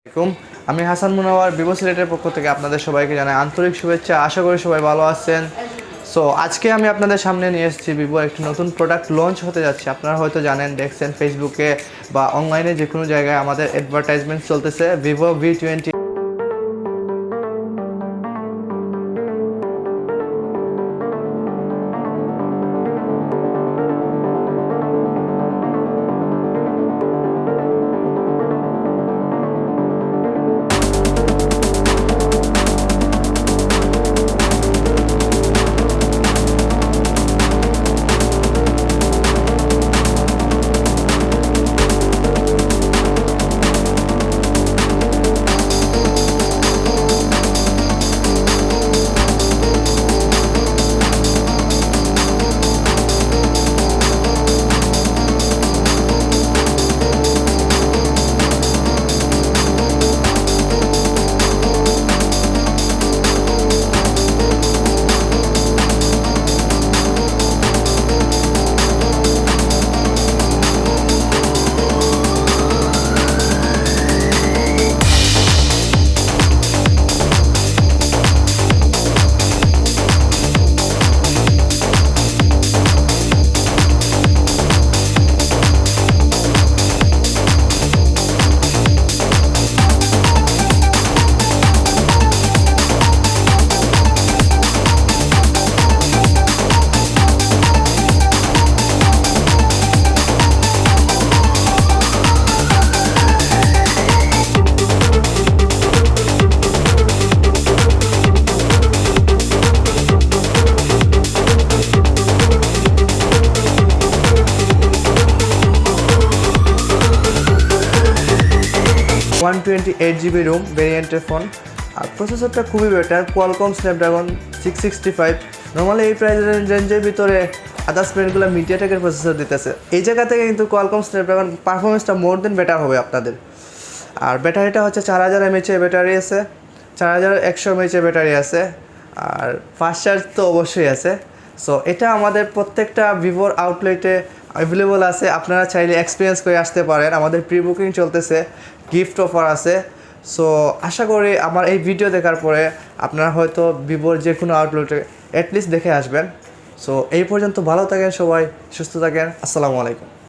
আসসালামু আলাইকুম। আমি হাসান মুনাওয়ার ভিভো সিলেটের পক্ষ থেকে আপনাদের সবাইকে জানাই আন্তরিক শুভেচ্ছা। আশা করি সবাই ভালো আছেন। সো আজকে আমি আপনাদের সামনে নিয়ে এসেছি ভিভো একটি নতুন প্রোডাক্ট লঞ্চ হতে যাচ্ছে। আপনারা হয়তো জানেন, দেখছেন ফেসবুকে বা অনলাইনে যে কোনো জায়গায় আমাদের অ্যাডভার্টাইজমেন্ট চলতেছে ভিভো V20। 128GB রুম ভেরিয়েন্টের ফোন। আর প্রসেসরটা খুবই বেটার, কোয়ালকম স্ন্যাপড্রাগন 665। নর্মালি এই প্রাইস রেঞ্জের ভিতরে আদার্স ব্র্যান্ডগুলো মিডিয়াটেকের প্রসেসর দিতেছে। এই জায়গা থেকে কিন্তু কোয়ালকম স্ন্যাপড্রাগন পারফরমেন্সটা মোর দেন বেটার হবে আপনাদের। আর ব্যাটারিটা হচ্ছে 4000 mAh ব্যাটারি আছে, 4100 mAh ব্যাটারি আছে। আর ফাস্ট চার্জ তো অবশ্যই আছে। সো এটা আমাদের প্রত্যেকটা ভিভোর আউটলেটে অ্যাভেলেবল আছে। আপনারা চাইলে এক্সপিরিয়েন্স করে আসতে পারেন। আমাদের প্রি বুকিং চলতেছে, গিফট অফার আছে। সো আশা করি আমার এই ভিডিও দেখার পরে আপনারা হয়তো ভিভোর যে কোনো আউটলেটে অ্যাটলিস্ট দেখে আসবেন। সো এই পর্যন্ত ভালো থাকেন সবাই, সুস্থ থাকেন। আসসালামু আলাইকুম।